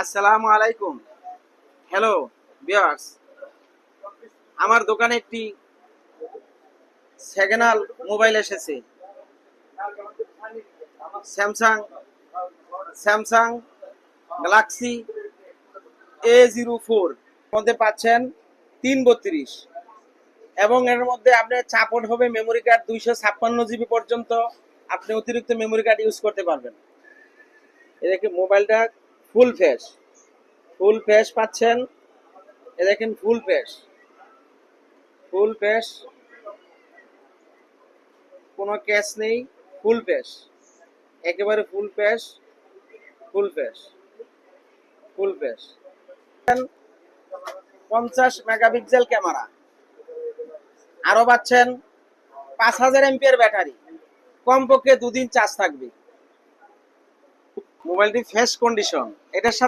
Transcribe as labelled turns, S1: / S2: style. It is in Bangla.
S1: আসসালামু আলাইকুম। হ্যালো ভিউয়ার্স, আমার দোকানে একটি সেকেন্ড হ্যান্ড মোবাইল এসেছে। স্যামসাং স্যামসাং গ্যালাক্সি A04 মধ্যে পাচ্ছেন 332 এবং এর মধ্যে আপনার সাপোর্ট হবে মেমোরি কার্ড 256 জিবি পর্যন্ত। আপনি অতিরিক্ত মেমোরি কার্ড ইউজ করতে পারবেন। এ দেখেন মোবাইলটা ফুল ফ্রেশ পাচ্ছেন। এ দেখেন ফুল ফ্রেশ, কোনো ক্যাশ নেই, ফুল ফ্রেশ, একেবারে full fresh full fresh 50 megapixel camera, আরো পাচ্ছেন 5000 এমপিআর ব্যাটারি, কমপক্ষে 2 দিন চার্জ থাকবে। মোবাইলটি ফ্রেশ কন্ডিশন। এটার সাথে